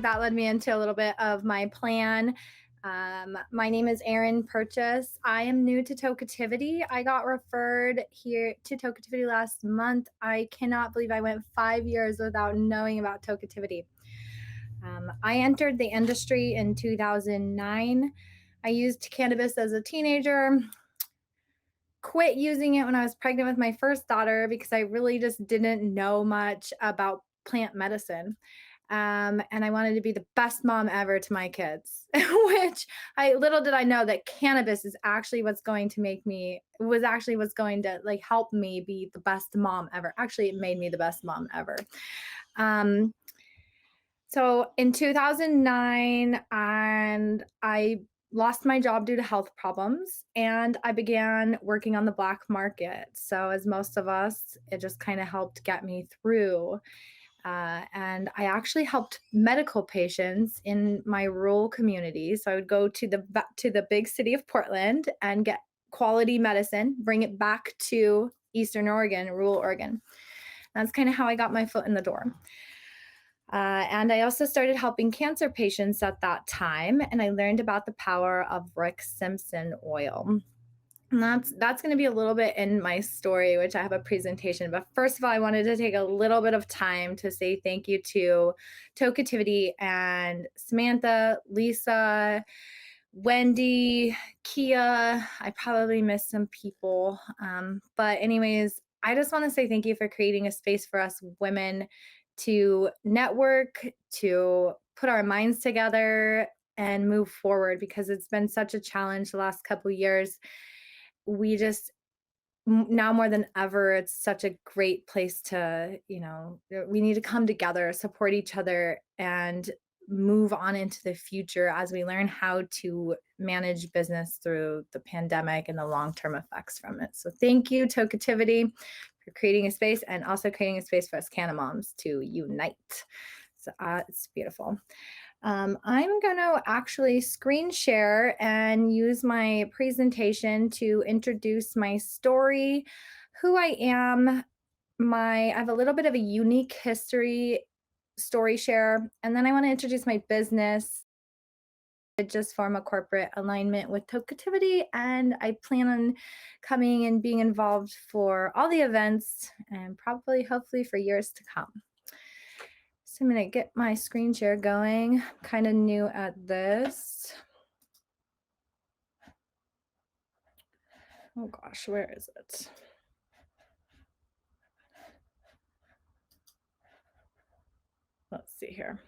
that led me into a little bit of my plan. My name is Erin Purchase. I am new to Tokeativity. I got referred here to Tokeativity last month. I cannot believe I went 5 years without knowing about Tokeativity. I entered the industry in 2009. I used cannabis as a teenager, quit using it when I was pregnant with my first daughter because I really just didn't know much about plant medicine. And I wanted to be the best mom ever to my kids, which little did I know that cannabis is actually what's going to like help me be the best mom ever. Actually, it made me the best mom ever. So in 2009, and I lost my job due to health problems, and I began working on the black market. So as most of us, it just kind of helped get me through. And I actually helped medical patients in my rural community. So I would go to the big city of Portland and get quality medicine, bring it back to Eastern Oregon, rural Oregon. That's kind of how I got my foot in the door. And I also started helping cancer patients at that time, and I learned about the power of Rick Simpson oil. And that's going to be a little bit in my story, which I have a presentation. But first of all, I wanted to take a little bit of time to say thank you to Tokeativity and Samantha, Lisa, Wendy, Kia. I probably missed some people. But anyways, I just want to say thank you for creating a space for us women to network, to put our minds together and move forward, because it's been such a challenge the last couple of years. We just, now more than ever, it's such a great place to, we need to come together, support each other, and move on into the future as we learn how to manage business through the pandemic and the long-term effects from it. So thank you, Tokeativity, for creating a space, and also creating a space for us Canna moms to unite. So it's beautiful. I'm going to actually screen share and use my presentation to introduce my story, who I am. I have a little bit of a unique history story share, and then I want to introduce my business. I just form a corporate alignment with Tokeativity, and I plan on coming and being involved for all the events and probably, hopefully, for years to come. So I'm going to get my screen share going. I'm kind of new at this. Oh gosh, where is it? Let's see here.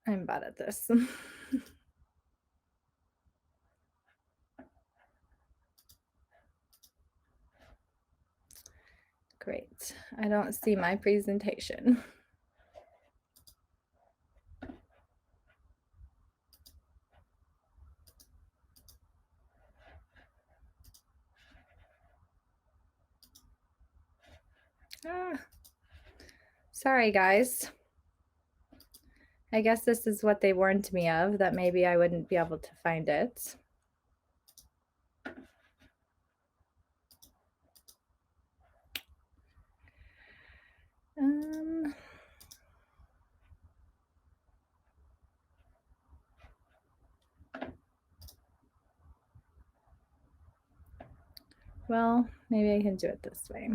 I'm bad at this. Great. I don't see my presentation. Sorry, guys. I guess this is what they warned me of, that maybe I wouldn't be able to find it. Well, maybe I can do it this way.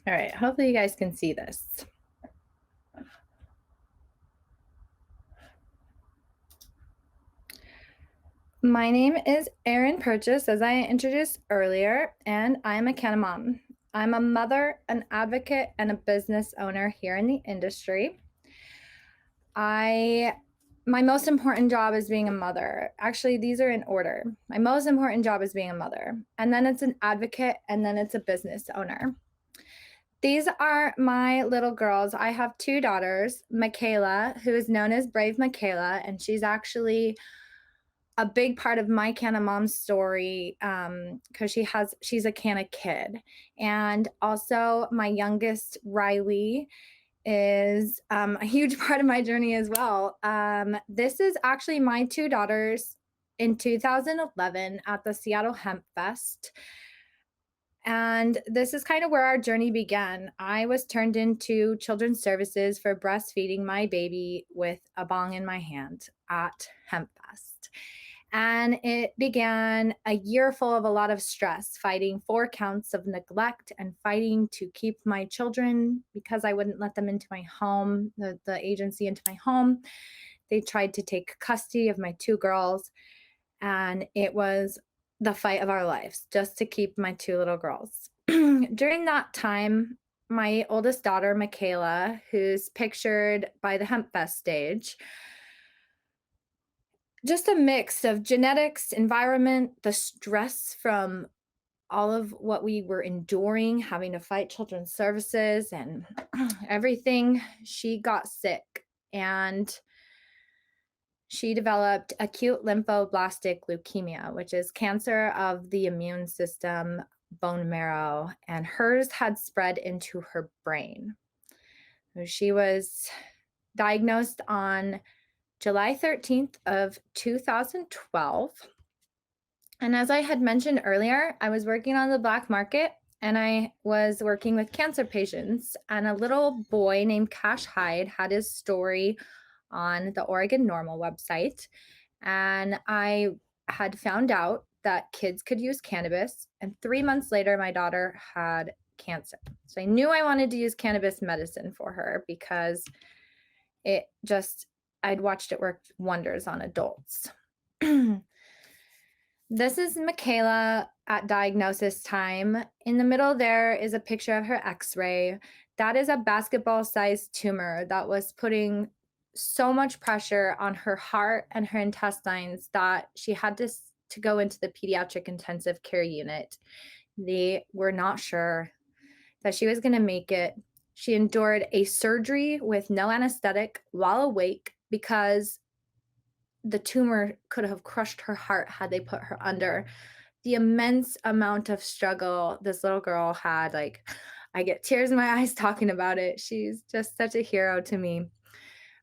All right, hopefully you guys can see this. My name is Erin Purchase, as I introduced earlier, and I'm a Canna mom. I'm a mother, an advocate, and a business owner here in the industry. My most important job is being a mother. Actually, these are in order. My most important job is being a mother, and then it's an advocate, and then it's a business owner. These are my little girls. I have 2 daughters, Michaela, who is known as Brave Michaela, and she's actually a big part of my Canna mom story, because she's a Canna kid. And also my youngest, Riley, is a huge part of my journey as well. This is actually my 2 daughters in 2011 at the Seattle Hemp Fest. And this is kind of where our journey began. I was turned into children's services for breastfeeding my baby with a bong in my hand at HempFest. And it began a year full of a lot of stress, fighting 4 counts of neglect and fighting to keep my children because I wouldn't let them into my home, the agency into my home. They tried to take custody of my 2 girls, and it was the fight of our lives just to keep my 2 little girls. During that time, my oldest daughter, Michaela, who's pictured by the HempFest stage, just a mix of genetics, environment, the stress from all of what we were enduring, having to fight children's services and everything. She got sick and she developed acute lymphoblastic leukemia, which is cancer of the immune system, bone marrow, and hers had spread into her brain. She was diagnosed on July 13th of 2012. And as I had mentioned earlier, I was working on the black market and I was working with cancer patients. And a little boy named Cash Hyde had his story on the Oregon Normal website. And I had found out that kids could use cannabis. And 3 months later, my daughter had cancer. So I knew I wanted to use cannabis medicine for her because I'd watched it work wonders on adults. This is Michaela at diagnosis time. In the middle there is a picture of her x-ray. That is a basketball-sized tumor that was putting so much pressure on her heart and her intestines that she had to go into the pediatric intensive care unit. They were not sure that she was going to make it. She endured a surgery with no anesthetic while awake because the tumor could have crushed her heart had they put her under. The immense amount of struggle this little girl had, like, I get tears in my eyes talking about it. She's just such a hero to me.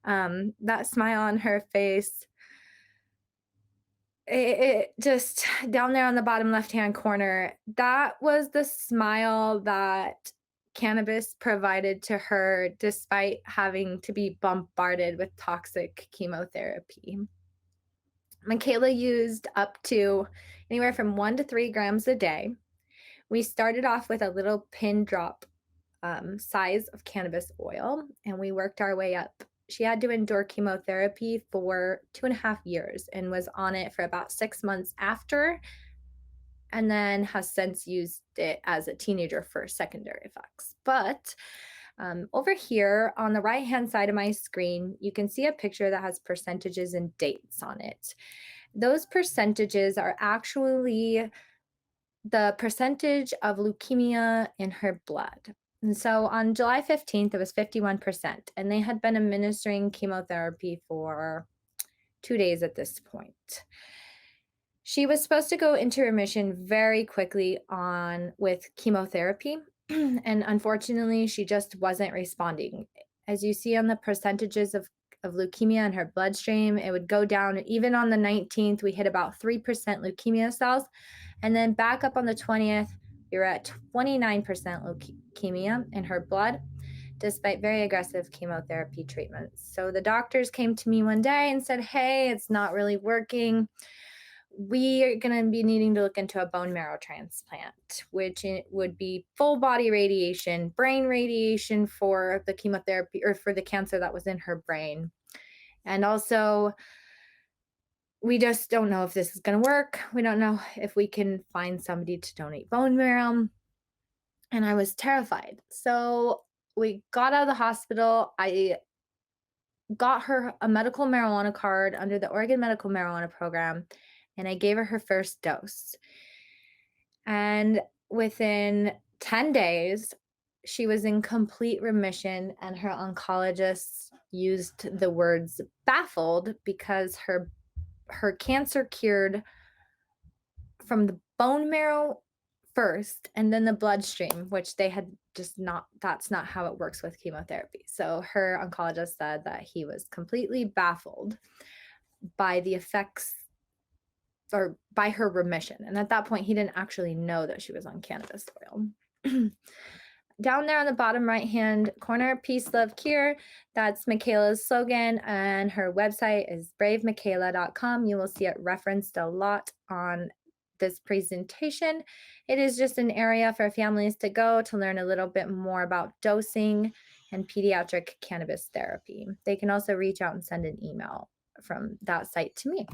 That smile on her face, it just down there on the bottom left-hand corner, that was the smile that cannabis provided to her despite having to be bombarded with toxic chemotherapy. Michaela used up to anywhere from 1 to 3 grams a day. We started off with a little pin drop size of cannabis oil, and we worked our way up. She had to endure chemotherapy for 2.5 years and was on it for about 6 months after, and then has since used it as a teenager for secondary effects. But over here on the right-hand side of my screen, you can see a picture that has percentages and dates on it. Those percentages are actually the percentage of leukemia in her blood. And so on July 15th, it was 51%, and they had been administering chemotherapy for 2 days at this point. She was supposed to go into remission very quickly with chemotherapy, and unfortunately, she just wasn't responding. As you see on the percentages of leukemia in her bloodstream, it would go down. Even on the 19th, we hit about 3% leukemia cells. And then back up on the 20th, we were at 29% leukemia in her blood, despite very aggressive chemotherapy treatments. So the doctors came to me one day and said, hey, it's not really working. We are going to be needing to look into a bone marrow transplant, which would be full body radiation, brain radiation for the chemotherapy or for the cancer that was in her brain. And also, we just don't know if this is going to work. We don't know if we can find somebody to donate bone marrow. And I was terrified. So we got out of the hospital. I got her a medical marijuana card under the Oregon Medical Marijuana Program, and I gave her her first dose. And within 10 days, she was in complete remission, and her oncologist used the words baffled because her cancer cured from the bone marrow first and then the bloodstream, which they had that's not how it works with chemotherapy. So her oncologist said that he was completely baffled by the effects or by her remission. And at that point, he didn't actually know that she was on cannabis oil. Down there on the bottom right hand corner, Peace, Love, Cure. That's Michaela's slogan, and her website is bravemichaela.com. You will see it referenced a lot on this presentation. It is just an area for families to go to learn a little bit more about dosing and pediatric cannabis therapy. They can also reach out and send an email from that site to me.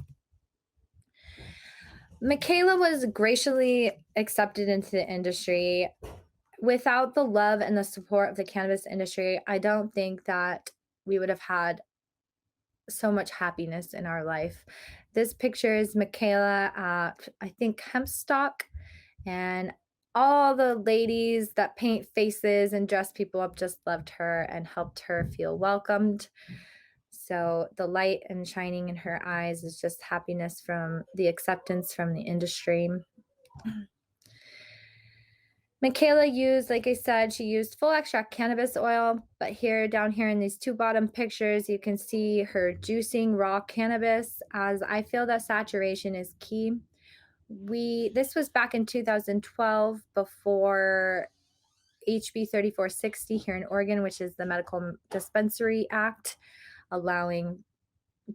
Michaela was graciously accepted into the industry. Without the love and the support of the cannabis industry, I don't think that we would have had so much happiness in our life. This picture is Michaela at, I think, Hempstock, and all the ladies that paint faces and dress people up just loved her and helped her feel welcomed. So the light and shining in her eyes is just happiness from the acceptance from the industry. Michaela used, like I said, she used full extract cannabis oil, but here, down here in these two bottom pictures, you can see her juicing raw cannabis, as I feel that saturation is key. This was back in 2012 before HB 3460 here in Oregon, which is the Medical Dispensary Act, allowing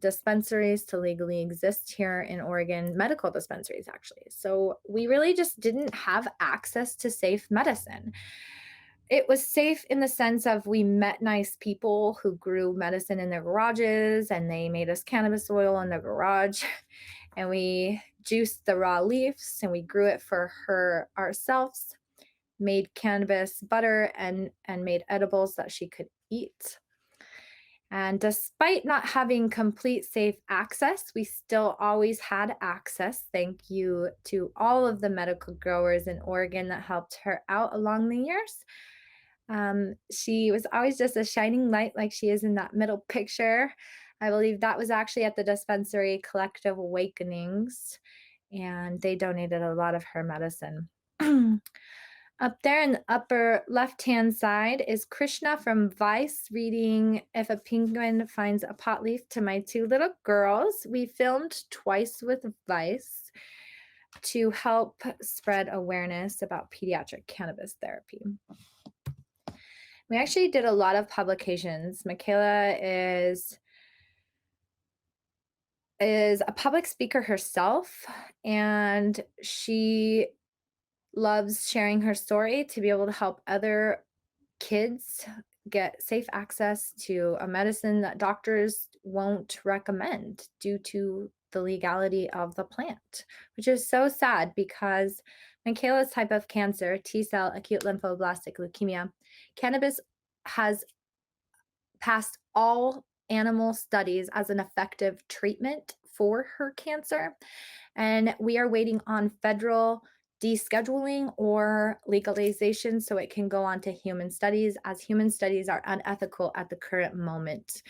dispensaries to legally exist here in Oregon, medical dispensaries actually. So we really just didn't have access to safe medicine. It was safe in the sense of we met nice people who grew medicine in their garages, and they made us cannabis oil in their garage, and we juiced the raw leaves and we grew it for her ourselves, made cannabis butter and made edibles that she could eat. And despite not having complete safe access, we still always had access. Thank you to all of the medical growers in Oregon that helped her out along the years. She was always just a shining light, like she is in that middle picture. I believe that was actually at the dispensary Collective Awakenings, and they donated a lot of her medicine. Up there in the upper left-hand side is Krishna from Vice reading If a Penguin Finds a Pot Leaf to my two little girls. We filmed twice with Vice to help spread awareness about pediatric cannabis therapy. We actually did a lot of publications. Michaela is a public speaker herself, and she loves sharing her story to be able to help other kids get safe access to a medicine that doctors won't recommend due to the legality of the plant, which is so sad because Michaela's type of cancer, T-cell acute lymphoblastic leukemia, cannabis has passed all animal studies as an effective treatment for her cancer. And we are waiting on federal descheduling or legalization so it can go on to human studies, as human studies are unethical at the current moment.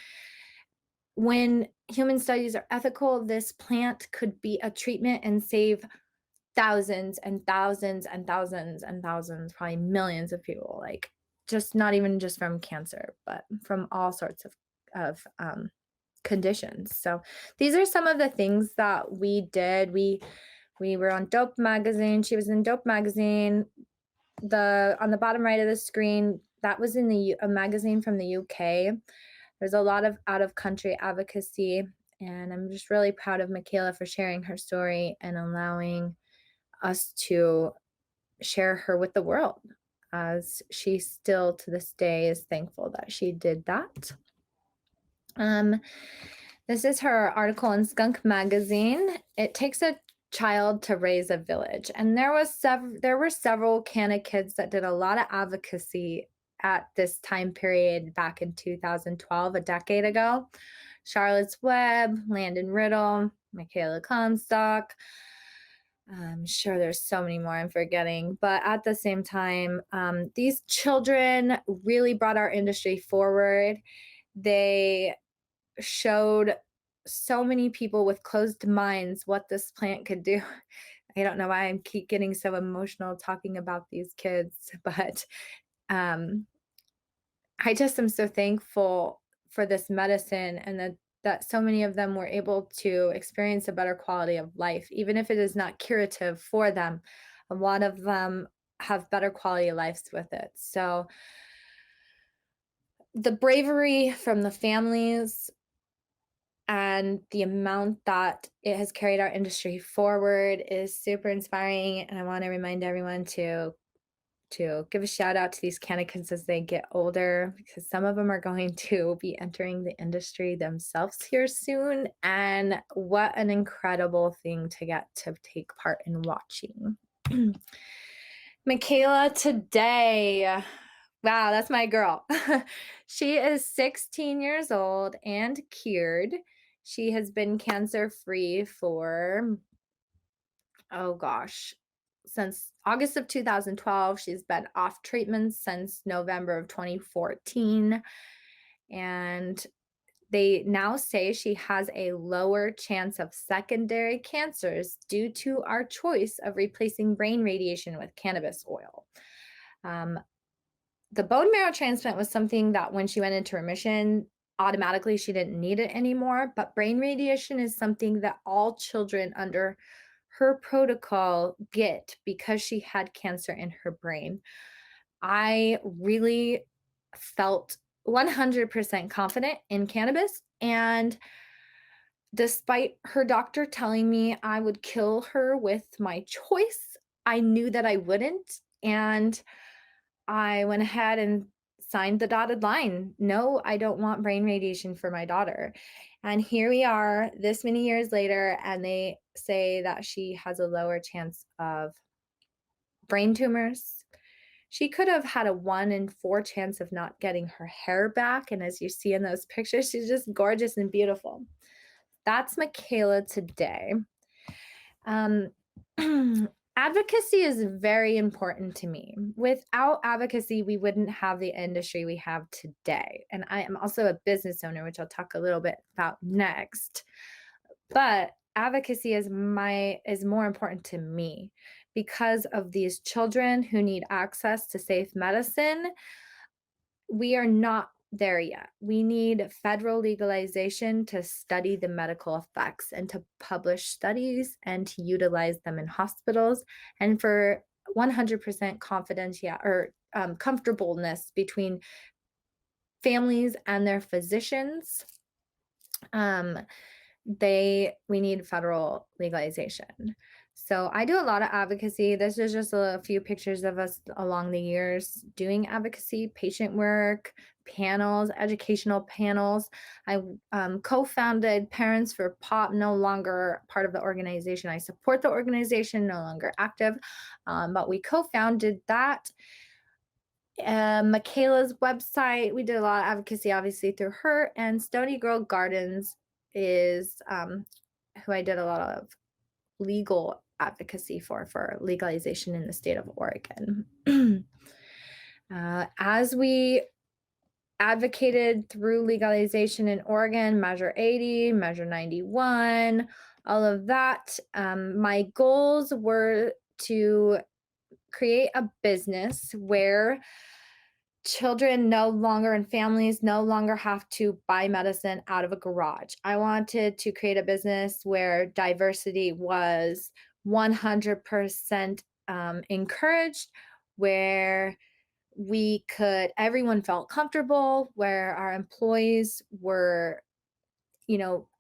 When human studies are ethical, this plant could be a treatment and save thousands and thousands and thousands and thousands, probably millions of people, like just not even just from cancer, but from all sorts of conditions. So these are some of the things that we did. We were on Dope Magazine. She was in Dope Magazine. On the bottom right of the screen, that was in a magazine from the UK. There's a lot of out of country advocacy, and I'm just really proud of Michaela for sharing her story and allowing us to share her with the world, as she still to this day is thankful that she did that. This is her article in Skunk Magazine. It takes a child to raise a village, and there were several Canna kids that did a lot of advocacy at this time period back in 2012, a decade ago. Charlotte's Web, Landon Riddle, Michaela Comstock. I'm sure there's so many more I'm forgetting, but at the same time, these children really brought our industry forward. They showed so many people with closed minds what this plant could do. I don't know why I keep getting so emotional talking about these kids, but I just am so thankful for this medicine and that so many of them were able to experience a better quality of life, even if it is not curative for them. A lot of them have better quality of lives with it. So the bravery from the families and the amount that it has carried our industry forward is super inspiring. And I want to remind everyone to give a shout out to these candidates as they get older, because some of them are going to be entering the industry themselves here soon. And what an incredible thing to get to take part in watching. Michaela today. Wow, that's my girl. She is 16 years old and cured. She has been cancer free for, oh gosh, since August of 2012. She's been off treatment since November of 2014. And they now say she has a lower chance of secondary cancers due to our choice of replacing brain radiation with cannabis oil. Um, the bone marrow transplant was something that when she went into remission, automatically she didn't need it anymore. But brain radiation is something that all children under her protocol get because she had cancer in her brain. I really felt 100% confident in cannabis. And despite her doctor telling me I would kill her with my choice, I knew that I wouldn't. And I went ahead and signed the dotted line. No, I don't want brain radiation for my daughter. And here we are this many years later, and they say that she has a lower chance of brain tumors. She could have had a 1 in 4 chance of not getting her hair back. And as you see in those pictures, she's just gorgeous and beautiful. That's Michaela today. Advocacy is very important to me. Without advocacy, we wouldn't have the industry we have today. And I am also a business owner, which I'll talk a little bit about next. But advocacy is more important to me because of these children who need access to safe medicine. We are not there yet. We need federal legalization to study the medical effects and to publish studies and to utilize them in hospitals, and for 100% confidence, or comfortableness between families and their physicians. We need federal legalization. So I do a lot of advocacy. This is just a few pictures of us along the years doing advocacy, patient work, panels, educational panels. I co-founded Parents for Pop, no longer part of the organization. I support the organization, no longer active, but we co-founded that. Michaela's website, we did a lot of advocacy, obviously, through her. And Stony Girl Gardens is who I did a lot of legal advocacy for legalization in the state of Oregon. As we advocated through legalization in Oregon, Measure 80, Measure 91, all of that, my goals were to create a business where children no longer and families no longer have to buy medicine out of a garage. I wanted to create a business where diversity was 100% encouraged, where everyone felt comfortable, where our employees were,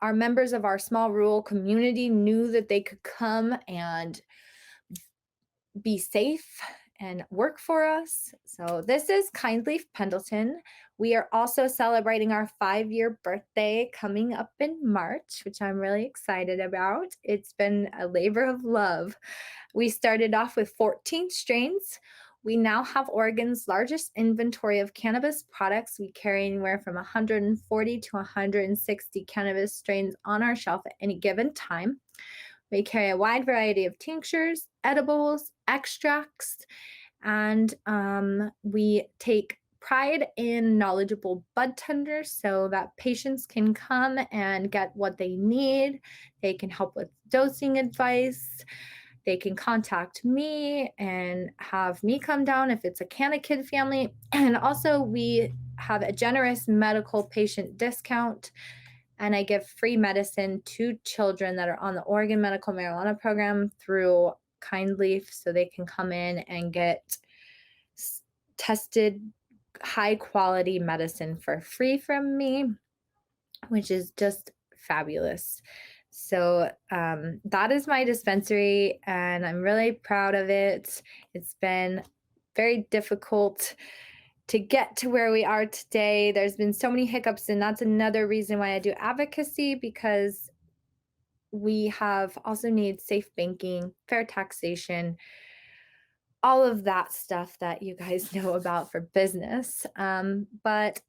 our members of our small rural community knew that they could come and be safe and work for us. So this is Kind Leaf Pendleton. We are also celebrating our 5-year birthday coming up in March, which I'm really excited about. It's been a labor of love. We started off with 14 strains. We now have Oregon's largest inventory of cannabis products. We carry anywhere from 140 to 160 cannabis strains on our shelf at any given time. We carry a wide variety of tinctures, edibles, extracts, and we take pride in knowledgeable bud tenders so that patients can come and get what they need. They can help with dosing advice. They can contact me and have me come down if it's a CannaKid family. And also we have a generous medical patient discount and I give free medicine to children that are on the Oregon Medical Marijuana Program through Kindleaf, so they can come in and get tested high quality medicine for free from me, which is just fabulous. So that is my dispensary, and I'm really proud of it. It's been very difficult to get to where we are today. There's been so many hiccups, and that's another reason why I do advocacy, because we have also need safe banking, fair taxation, all of that stuff that you guys know about for business. But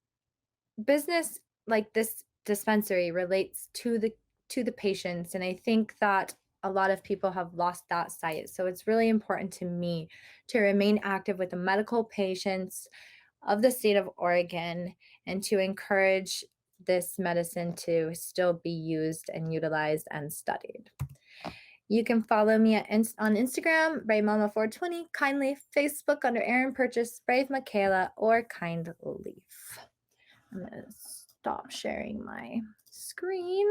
business like this dispensary relates to the patients, and I think that a lot of people have lost that sight. So it's really important to me to remain active with the medical patients of the state of Oregon and to encourage this medicine to still be used and utilized and studied. You can follow me on Instagram, BraveMama420, Kindly, Facebook under Erin Purchase, Brave Michaela, or Kind Leaf. I'm going to stop sharing my screen.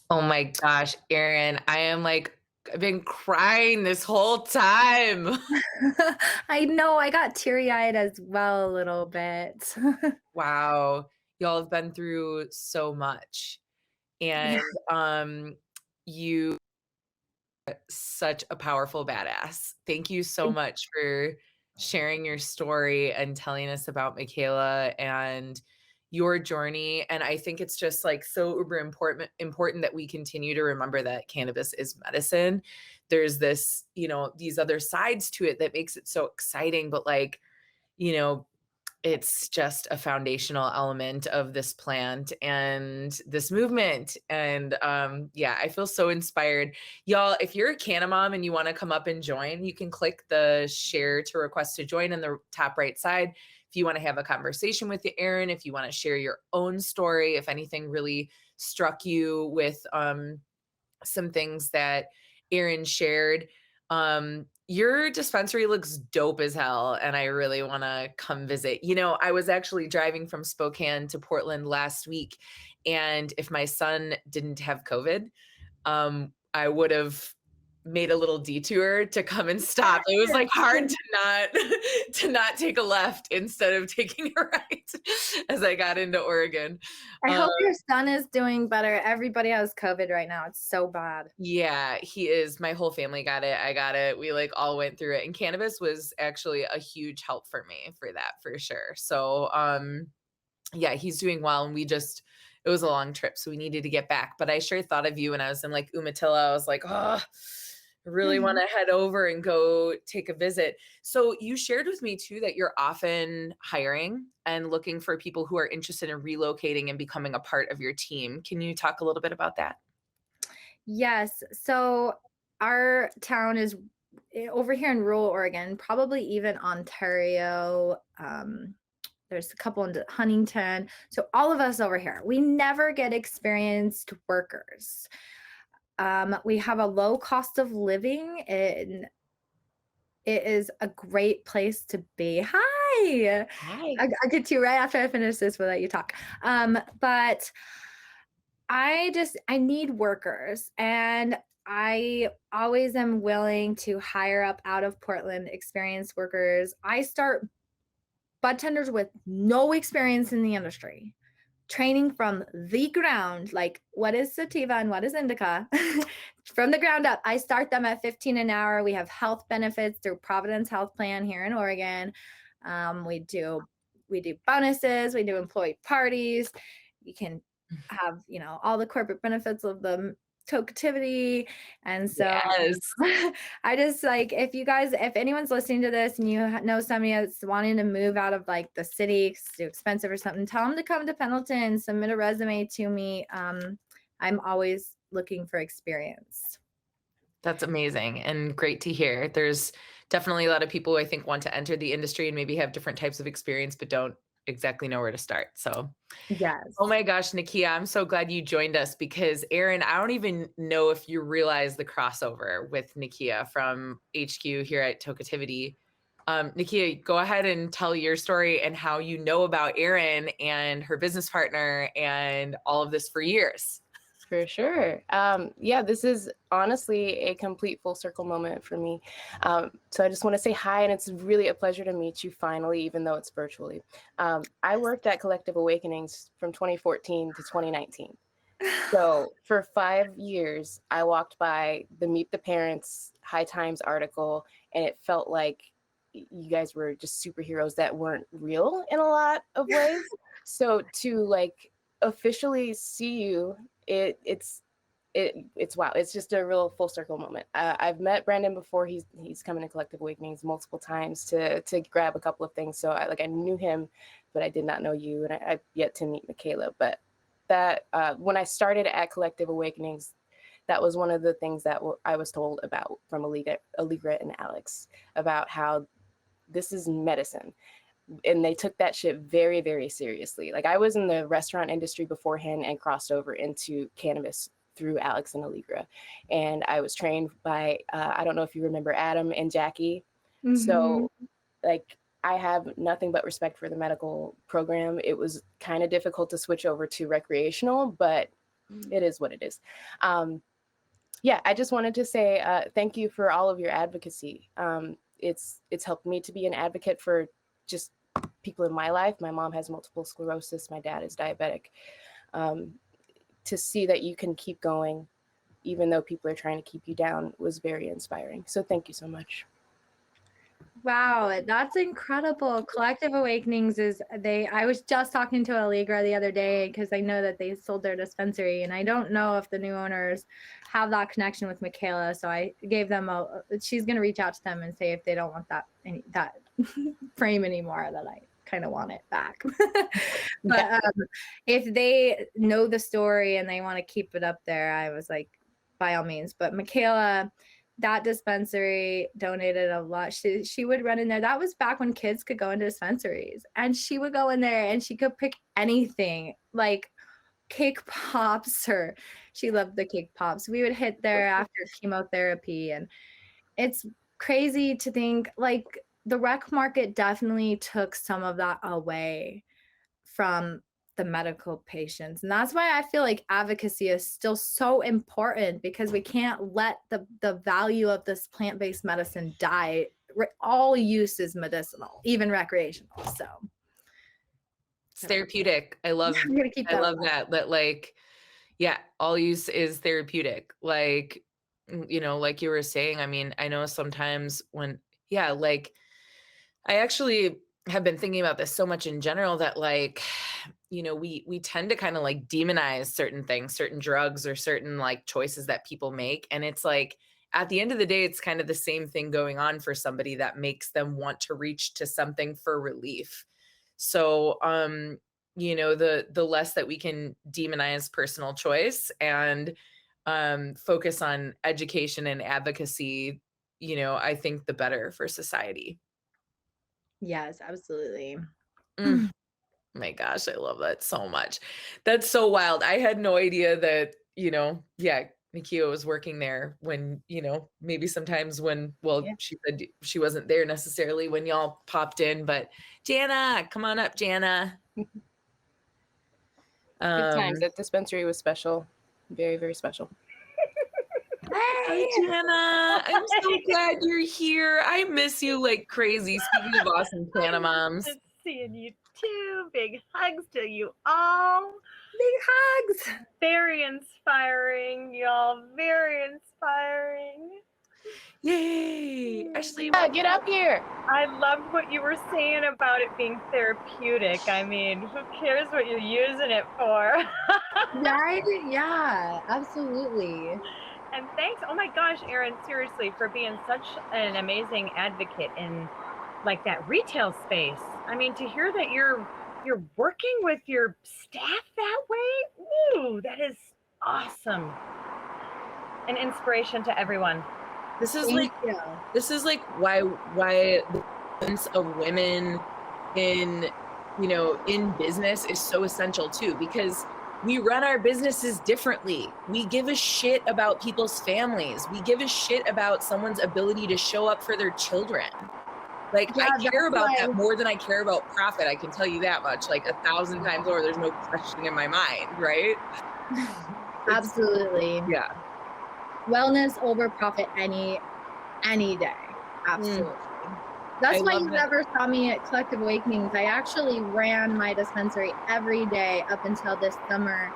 Oh my gosh, Erin, I've been crying this whole time. I know, I got teary-eyed as well a little bit. Wow. Y'all have been through so much. Yeah, And you such a powerful badass. Thank you so much for sharing your story and telling us about Michaela and your journey. And I think it's just like so uber important that we continue to remember that cannabis is medicine. There's this, these other sides to it that makes it so exciting, but you know, it's just a foundational element of this plant and this movement. And yeah, I feel so inspired. Y'all, if you're a Canna Mom and you want to come up and join, you can click the share to request to join in the top right side. If you want to have a conversation with Erin, if you want to share your own story, if anything really struck you with some things that Erin shared. Your dispensary looks dope as hell, and I really want to come visit. I was actually driving from Spokane to Portland last week, and if my son didn't have COVID, I would have made a little detour to come and stop. It was like hard to not to not take a left instead of taking a right as I got into Oregon. I Um, hope your son is doing better. Everybody has COVID right now. It's so bad. Yeah, he is. My whole family got it. I got it. We all went through it. And cannabis was actually a huge help for me for that for sure. So yeah, he's doing well. And it was a long trip. So we needed to get back. But I sure thought of you when I was in Umatilla. I was like, oh, I really want to head over and go take a visit. So you shared with me too that you're often hiring and looking for people who are interested in relocating and becoming a part of your team. Can you talk a little bit about that? Yes. So our town is over here in rural Oregon, probably even Ontario. There's a couple in Huntington. So all of us over here, we never get experienced workers. We have a low cost of living, and it is a great place to be. Hi. Hi. I get to you right after I finish this. We'll let you talk. But I need workers, and I always am willing to hire up out of Portland experienced workers. I start bud tenders with no experience in the industry, training from the ground, like what is sativa and what is indica, from the ground up. I start them at 15 an hour. We have health benefits through Providence Health Plan here in Oregon. We do bonuses, we do employee parties. You can have, all the corporate benefits of the Tokeativity. And so Yes. I just if anyone's listening to this and you know somebody that's wanting to move out of the city 'cause it's too expensive or something, tell them to come to Pendleton, submit a resume to me. I'm always looking for experience. That's amazing and great to hear. There's definitely a lot of people who I think want to enter the industry and maybe have different types of experience, but don't exactly know where to start. So, oh Yes. my gosh, Nakia, I'm so glad you joined us because Erin, I don't even know if you realize the crossover with Nakia from HQ here at Tokeativity. Nakia, go ahead and tell your story and how you know about Erin and her business partner and all of this for years. For sure. Yeah, this is honestly a complete full circle moment for me. So I just want to say hi, and it's really a pleasure to meet you finally, even though it's virtually. I worked at Collective Awakenings from 2014 to 2019. So for 5 years, I walked by the Meet the Parents High Times article, and it felt like you guys were just superheroes that weren't real in a lot of ways. So to like officially see you, it's wow. It's just a real full circle moment. I've met Brandon before. He's come into Collective Awakenings multiple times to grab a couple of things. So I knew him, but I did not know you, and I've yet to meet Michaela. But that when I started at Collective Awakenings, that was one of the things that I was told about from Allegra and Alex about how this is medicine. And they took that shit very, very seriously. Like I was in the restaurant industry beforehand and crossed over into cannabis through Alex and Allegra. And I was trained by, I don't know if you remember Adam and Jackie. Mhm. So like I have nothing but respect for the medical program. It was kind of difficult to switch over to recreational, but it is what it is. Yeah, I just wanted to say thank you for all of your advocacy. It's helped me to be an advocate for just people in my life. My mom has multiple sclerosis. My dad is diabetic. Um, to see that you can keep going, even though people are trying to keep you down, was very inspiring. So thank you so much. Wow, that's incredible. Collective Awakenings is they I was just talking to Allegra the other day because I know that they sold their dispensary and I don't know if the new owners have that connection with Michaela. So I gave them she's gonna reach out to them and say if they don't want that frame anymore, that I kind of want it back. Yeah. But if they know the story and they want to keep it up there, I was like, by all means. But Michaela, that dispensary donated a lot. She would run in there. That was back when kids could go into dispensaries, and she would go in there and she could pick anything like cake pops, or she loved the cake pops. We would hit there after chemotherapy, and it's crazy to think like the rec market definitely took some of that away from the medical patients. And that's why I feel like advocacy is still so important, because we can't let the value of this plant-based medicine die. All use is medicinal, even recreational. So It's therapeutic. I love I'm gonna keep I that love alive. that like, yeah, all use is therapeutic. Like, like you were saying, I mean, I know sometimes when yeah, like I actually have been thinking about this so much in general that like, we tend to kind of like demonize certain things, certain drugs or certain like choices that people make. And it's like at the end of the day, it's kind of the same thing going on for somebody that makes them want to reach to something for relief. So the less that we can demonize personal choice and focus on education and advocacy, I think the better for society. Yes, absolutely. Mm. My gosh, I love that so much. That's so wild. I had no idea that, yeah, Nikia was working there when, maybe sometimes when, well, Yeah. she said she wasn't there necessarily when y'all popped in, but Jana, come on up, Jana. Good times. Um, That dispensary was special. Very, very special. Hi, Hey. Jana. I'm so glad you're here. I miss you like crazy. Speaking of awesome Canna I moms. miss seeing you too. Big hugs to you all. Big hugs. Very inspiring, y'all. Very inspiring. Yay. Ashley, Yeah, get up here. I loved what you were saying about it being therapeutic. I mean, who cares what you're using it for? Right? Yeah, absolutely. And thanks, oh my gosh, Erin, seriously, for being such an amazing advocate in like that retail space. I mean, to hear that you're working with your staff that way, ooh, that is awesome. An inspiration to everyone. this is Thank like you. this is like why the presence of women in in business is so essential too, because we run our businesses differently. We give a shit about people's families. We give a shit about someone's ability to show up for their children. Like, Yeah, I care that's about why. that more than I care about profit, I can tell you that much, like 1,000 times over, there's no question in my mind, right? It's Absolutely. yeah. Wellness over profit any day. Absolutely. I That's why love you that. never saw me at Collective Awakenings. I actually ran my dispensary every day up until this summer.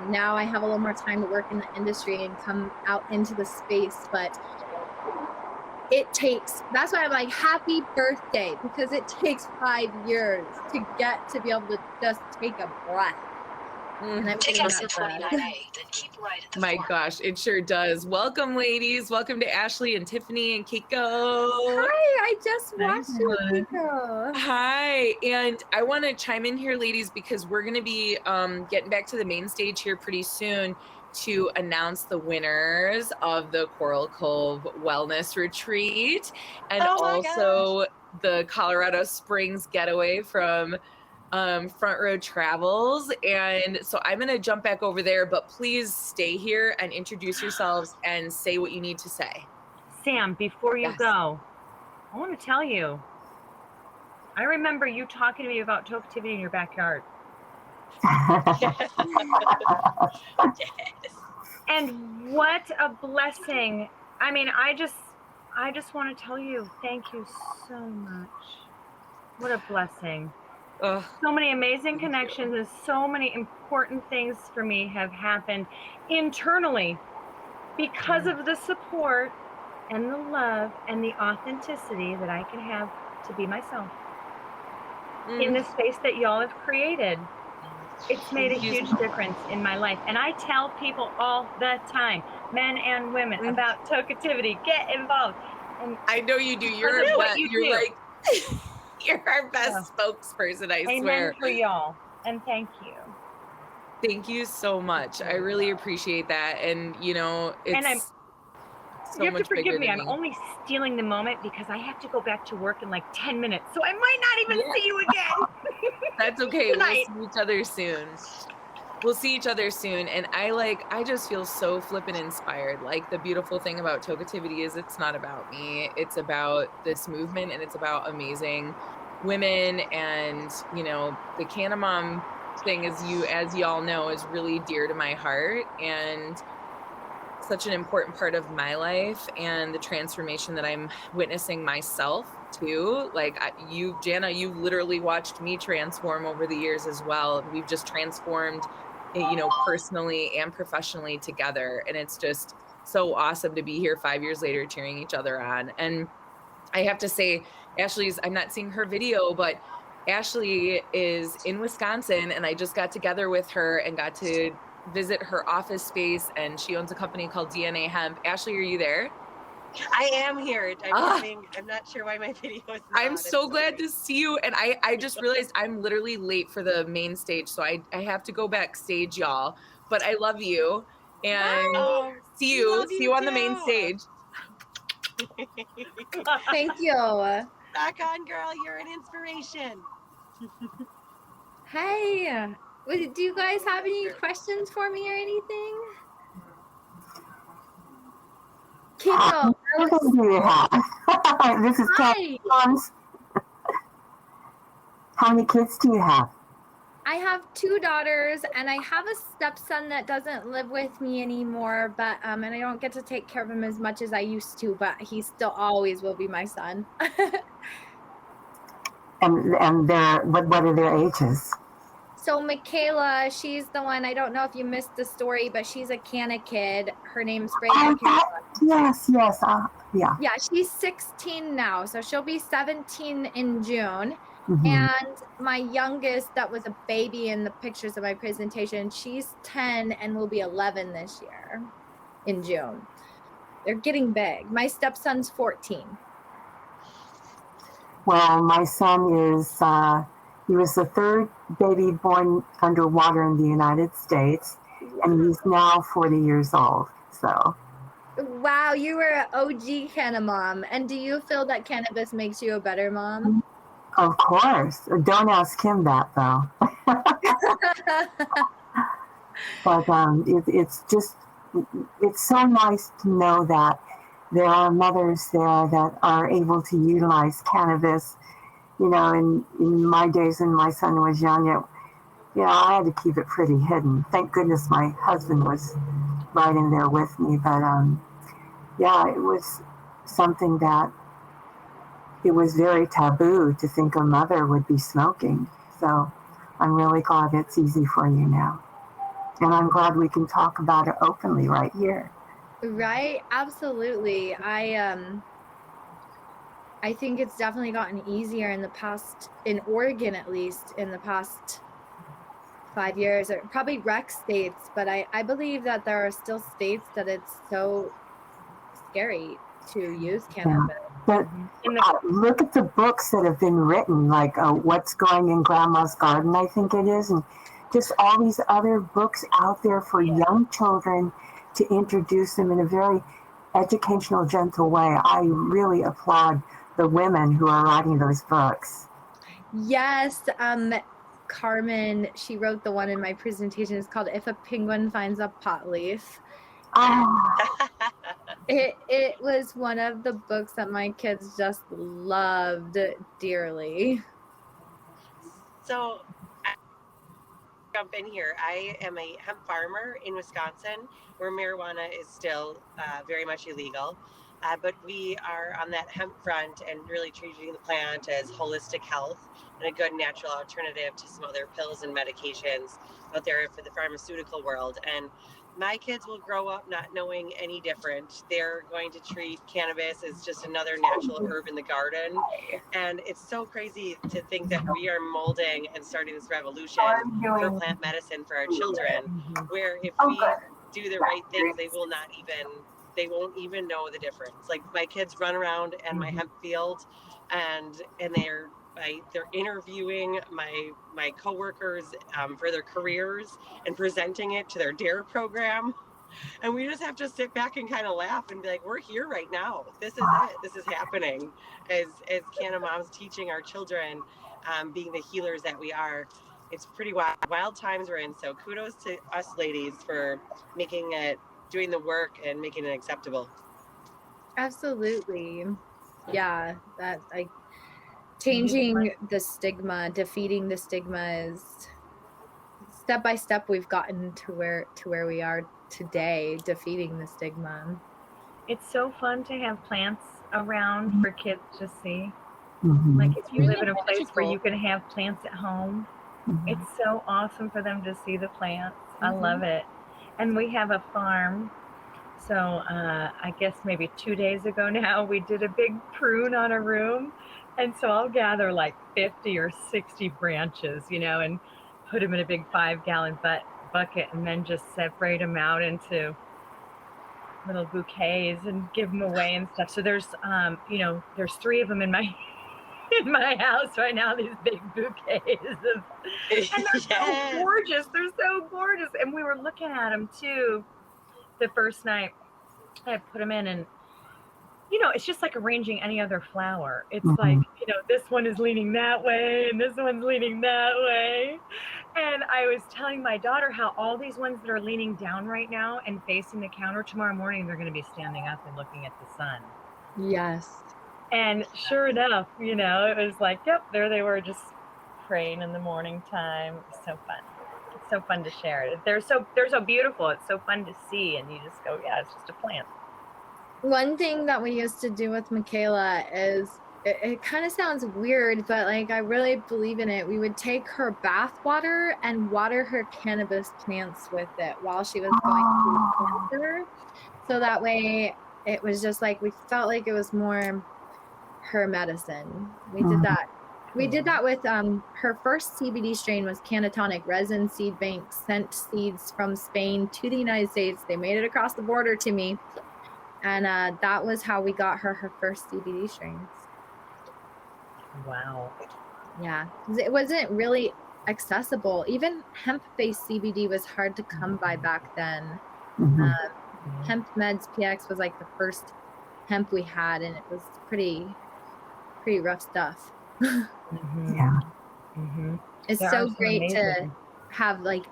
Now I have a little more time to work in the industry and come out into the space, but that's why I'm like, happy birthday, because it takes 5 years to get to be able to just take a breath. And I'm Take getting exit that breath. 49A, then keep right at the My fork. gosh, it sure does. Welcome, ladies. Welcome to Ashley and Tiffany and Keiko. Hi, I just Hi, watched you, everyone. Keiko. Hi, and I want to chime in here, ladies, because we're going to be getting back to the main stage here pretty soon to announce the winners of the Coral Cove Wellness Retreat and Oh my also the Colorado Springs getaway from Front Row Travels. And so I'm going to jump back over there, but please stay here and introduce yourselves and say what you need to say. Sam, before you Yes. go, I want to tell you, I remember you talking to me about Tokeativity in your backyard. And what a blessing. I mean, I just want to tell you, thank you so much. What a blessing. Ugh. So many amazing connections and so many important things for me have happened internally because of the support and the love and the authenticity that I can have to be myself in the space that y'all have created. It's made a huge difference in my life. And I tell people all the time, men and women, about Tokeativity. Get involved. And I know you do. You're like you're our best spokesperson, I amen swear. for y'all. And thank you. Thank you so much. I really appreciate that. And you know, it's you have to forgive me. I'm only stealing the moment because I have to go back to work in like 10 minutes. So I might not even see you again. That's okay. Tonight. We'll see each other soon. We'll see each other soon. And I just feel so flippin' inspired. Like, the beautiful thing about Tokeativity is it's not about me. It's about this movement, and it's about amazing women. And, you know, the Cannamom thing, as y'all know, is really dear to my heart and such an important part of my life and the transformation that I'm witnessing myself too. Like, Jana, you've literally watched me transform over the years as well. We've just transformed, you know, personally and professionally together. And it's just so awesome to be here 5 years later cheering each other on. And I have to say, I'm not seeing her video, but Ashley is in Wisconsin, and I just got together with her and got to visit her office space, and she owns a company called DNA Hemp. Ashley, are you there? I am here. I'm not sure why my video is not. I'm so glad to see you. And I just realized I'm literally late for the main stage, so I have to go backstage, y'all. But I love you. And see you on the main stage. Thank you. Back on, girl. You're an inspiration. Hey, do you guys have any questions for me or anything? Keiko, this is Cannabis. How many kids do you have? I have 2 daughters, and I have a stepson that doesn't live with me anymore, but and I don't get to take care of him as much as I used to, but he still always will be my son. And what are their ages? So Michaela, she's the one, I don't know if you missed the story, but she's a Canna kid. Her name's Michaela. Yes. Yeah. Yeah, she's 16 now, so she'll be 17 in June. Mm-hmm. And my youngest, that was a baby in the pictures of my presentation, she's 10 and will be 11 this year in June. They're getting big. My stepson's 14. Well, my son is, he was the 3rd baby born underwater in the United States, and he's now 40 years old, so. Wow, you were an OG Cannamom. And do you feel that cannabis makes you a better mom? Of course. Don't ask him that, though. But it's so nice to know that there are mothers there that are able to utilize cannabis. You know, in my days when my son was young, I had to keep it pretty hidden. Thank goodness my husband was right in there with me. But it was something that it was very taboo to think a mother would be smoking. So I'm really glad it's easy for you now. And I'm glad we can talk about it openly right here. Right? Absolutely. I think it's definitely gotten easier in the past, in Oregon at least, in the past 5 years, or probably rec states, but I believe that there are still states that it's so scary to use cannabis. But look at the books that have been written, like What's Going in Grandma's Garden, I think it is, and just all these other books out there for young children to introduce them in a very educational, gentle way. I really applaud the women who are writing those books. Yes, Carmen, she wrote the one in my presentation. It's called If a Penguin Finds a Pot Leaf. It was one of the books that my kids just loved dearly. So I jump in here. I am a hemp farmer in Wisconsin, where marijuana is still very much illegal. But we are on that hemp front and really treating the plant as holistic health and a good natural alternative to some other pills and medications out there for the pharmaceutical world. And my kids will grow up not knowing any different. They're going to treat cannabis as just another natural herb in the garden. And it's so crazy to think that we are molding and starting this revolution for plant medicine for our children, where if we do the right things, they won't even know the difference. Like my kids run around in my hemp field and they're interviewing my coworkers for their careers and presenting it to their DARE program. And we just have to sit back and kind of laugh and be like, we're here right now. This is it. This is happening as Canna Moms teaching our children, being the healers that we are. It's pretty wild times we're in. So kudos to us ladies for doing the work and making it acceptable. Absolutely. Yeah, that like changing the stigma, defeating the stigma is step by step we've gotten to where we are today, defeating the stigma. It's so fun to have plants around for kids to see. Like if you live in a place where you can have plants at home, it's so awesome for them to see the plants. I love it. And we have a farm. So I guess maybe 2 days ago now, we did a big prune on a room. And so I'll gather like 50 or 60 branches, and put them in a big 5-gallon bucket and then just separate them out into little bouquets and give them away and stuff. So there's, there's 3 of them in my house right now, these big bouquets and they're so gorgeous. They're so gorgeous. And we were looking at them too the first night I put them in, and it's just like arranging any other flower. It's like, this one is leaning that way and this one's leaning that way. And I was telling my daughter how all these ones that are leaning down right now and facing the counter, tomorrow morning they're going to be standing up and looking at the sun. Yes. And sure enough, it was like, yep, there they were, just praying in the morning time. It was so fun. It's so fun to share it. They're so beautiful. It's so fun to see, and you just go, yeah, it's just a plant. One thing that we used to do with Michaela is, it kind of sounds weird, but like I really believe in it. We would take her bath water and water her cannabis plants with it while she was going through cancer. So that way it was just like, we felt like it was more her medicine. We did that. We did that with her first CBD strain was Cannatonic. Resin Seed Bank sent seeds from Spain to the United States. They made it across the border to me. And that was how we got her first CBD strains. Wow. Yeah, it wasn't really accessible. Even hemp-based CBD was hard to come by back then. Hemp Meds PX was like the first hemp we had, and it was pretty rough stuff. Yeah. It's so great to have, like,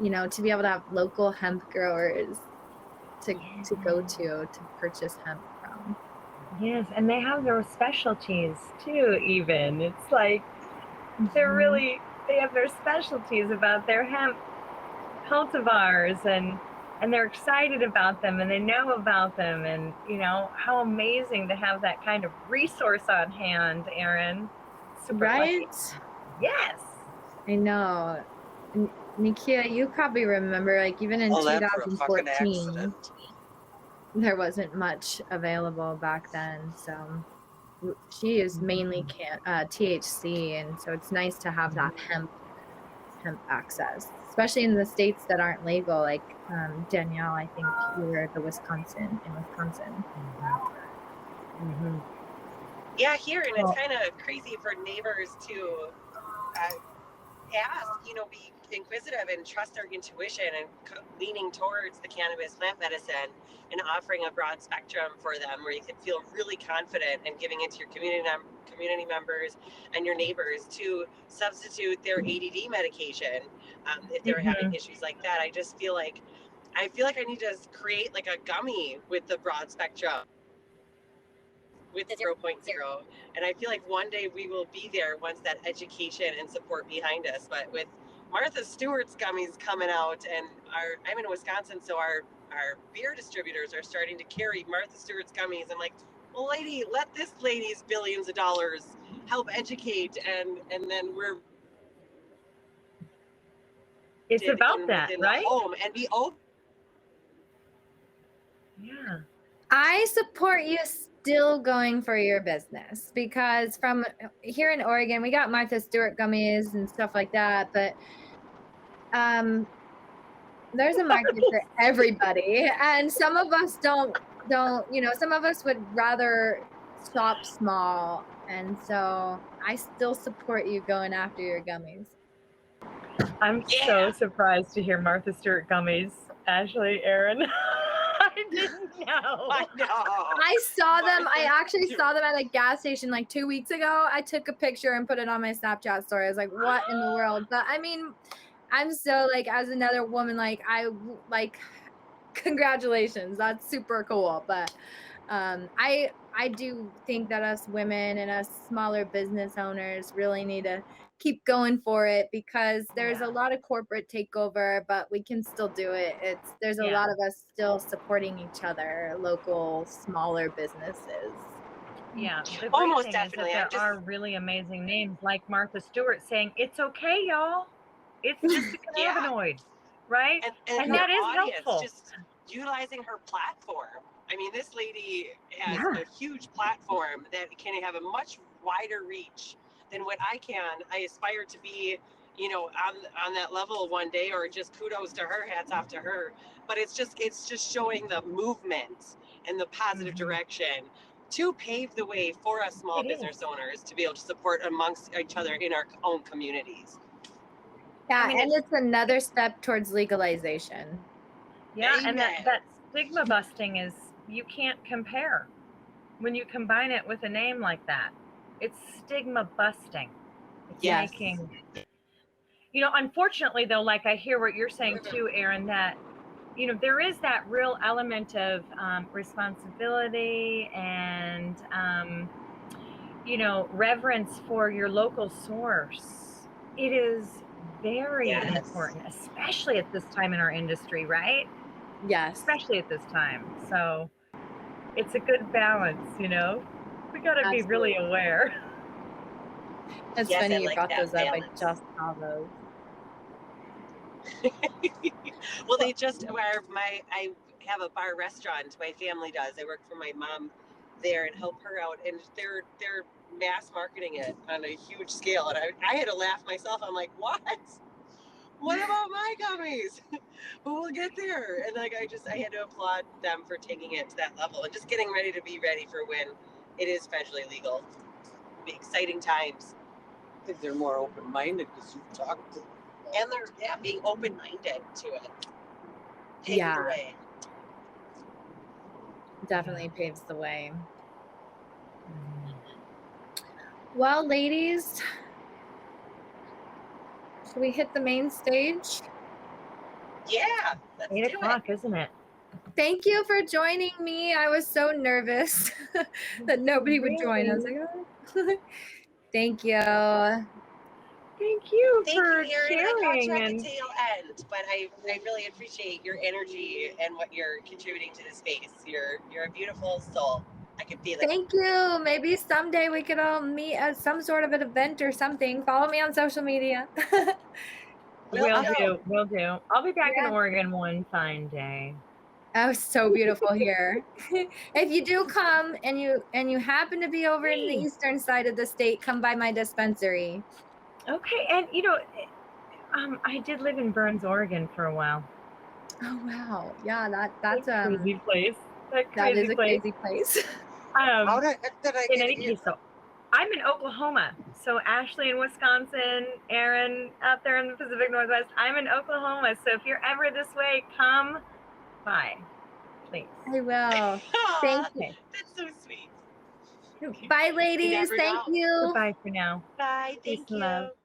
to be able to have local hemp growers to go to purchase hemp from. Yes, and they have their specialties too, even. It's like they're really, they have their specialties about their hemp cultivars, and they're excited about them, and they know about them, and you know how amazing to have that kind of resource on hand, Erin. Super Right? lucky. Yes. I know. Nikia, you probably remember, like, even in All that for a fucking 2014, accident. there wasn't much available back then. So she is mainly THC, and so it's nice to have that hemp access, especially in the states that aren't legal. Like Danielle, I think you were in Wisconsin. Yeah, here, and it's Well, kind of crazy for neighbors to ask, be inquisitive and trust their intuition and leaning towards the cannabis plant medicine and offering a broad spectrum for them where you can feel really confident and giving it to your community members and your neighbors to substitute their ADD medication if they're having issues like that. I feel like I need to create like a gummy with the broad spectrum with 0.0, and I feel like one day we will be there once that education and support behind us. But with Martha Stewart's gummies coming out, and I'm in Wisconsin, so our beer distributors are starting to carry Martha Stewart's gummies. I'm like, well, lady, let this lady's billions of dollars help educate, and then It's about that, within right? the home and be open. Yeah. I support you still going for your business, because from here in Oregon, we got Martha Stewart gummies and stuff like that, but there's a market for everybody, and some of us don't, some of us would rather shop small, and so I still support you going after your gummies. I'm so surprised to hear Martha Stewart gummies, Ashley, Erin. I didn't know. I know. I saw them. I actually saw them at a gas station like 2 weeks ago. I took a picture and put it on my Snapchat story. I was like, what in the world? But I mean, I'm so, like, as another woman, like, congratulations. That's super cool. But I do think that us women and us smaller business owners really need to keep going for it, because there's a lot of corporate takeover, but we can still do it. There's a lot of us still supporting each other, local smaller businesses. Yeah, the Oh, great most thing definitely. is that there are really amazing names like Martha Stewart saying, it's okay, y'all. It's just a cannabinoid, right? And that her is audience helpful. just utilizing her platform. I mean, this lady has a huge platform that can have a much wider reach than what I can. I aspire to be, on that level one day, or just kudos to her, hats off to her. But it's just showing the movement and the positive direction to pave the way for us small business owners to be able to support amongst each other in our own communities. Yeah, and it's another step towards legalization. Yeah, and that stigma busting is, you can't compare. When you combine it with a name like that, it's stigma busting. It's making, unfortunately though, like I hear what you're saying too, Erin, that, there is that real element of responsibility and, reverence for your local source. It is very important, especially at this time in our industry, right? Yes. Especially at this time. So it's a good balance, we got to be really aware. It's funny you brought those up. I just saw those. Well, I have a bar restaurant. My family does. I work for my mom there and help her out, and they're mass marketing it on a huge scale. And I had to laugh myself. I'm like, what? What about my gummies? But we'll get there. And like, I had to applaud them for taking it to that level and just getting ready to be ready for when it is federally legal. It'll be exciting times. I think they're more open-minded because you've talked to them. And they're being open-minded to it. Paving the way. Definitely paves the way. Well, ladies, should we hit the main stage? Yeah, let's 8 o'clock, isn't it? Thank you for joining me. I was so nervous that nobody would join. I was Really? like, oh. Thank you. Thank you Thank you, for Erin. I caught you sharing. at the And tail end, but I really appreciate your energy and what you're contributing to the space. You're a beautiful soul. I can feel it. Thank you. Maybe someday we could all meet at some sort of an event or something. Follow me on social media. Will will do. do, will do. I'll be back in Yeah. Oregon one fine day. Oh, so beautiful here. If you do come and you happen to be over in the Hey. eastern side of the state, come by my dispensary. Okay, and I did live in Burns, Oregon for a while. Oh wow. Yeah, That crazy place. That that is crazy a place. crazy place. How Um, the heck did I in get any here? case, so I'm in Oklahoma. So Ashley in Wisconsin, Erin out there in the Pacific Northwest. I'm in Oklahoma. So if you're ever this way, come by, please. I will. Thank Aw, you. Okay. that's so sweet. Bye You ladies. never Thank know. you. Goodbye for now. Bye. Peace Thank and love. you.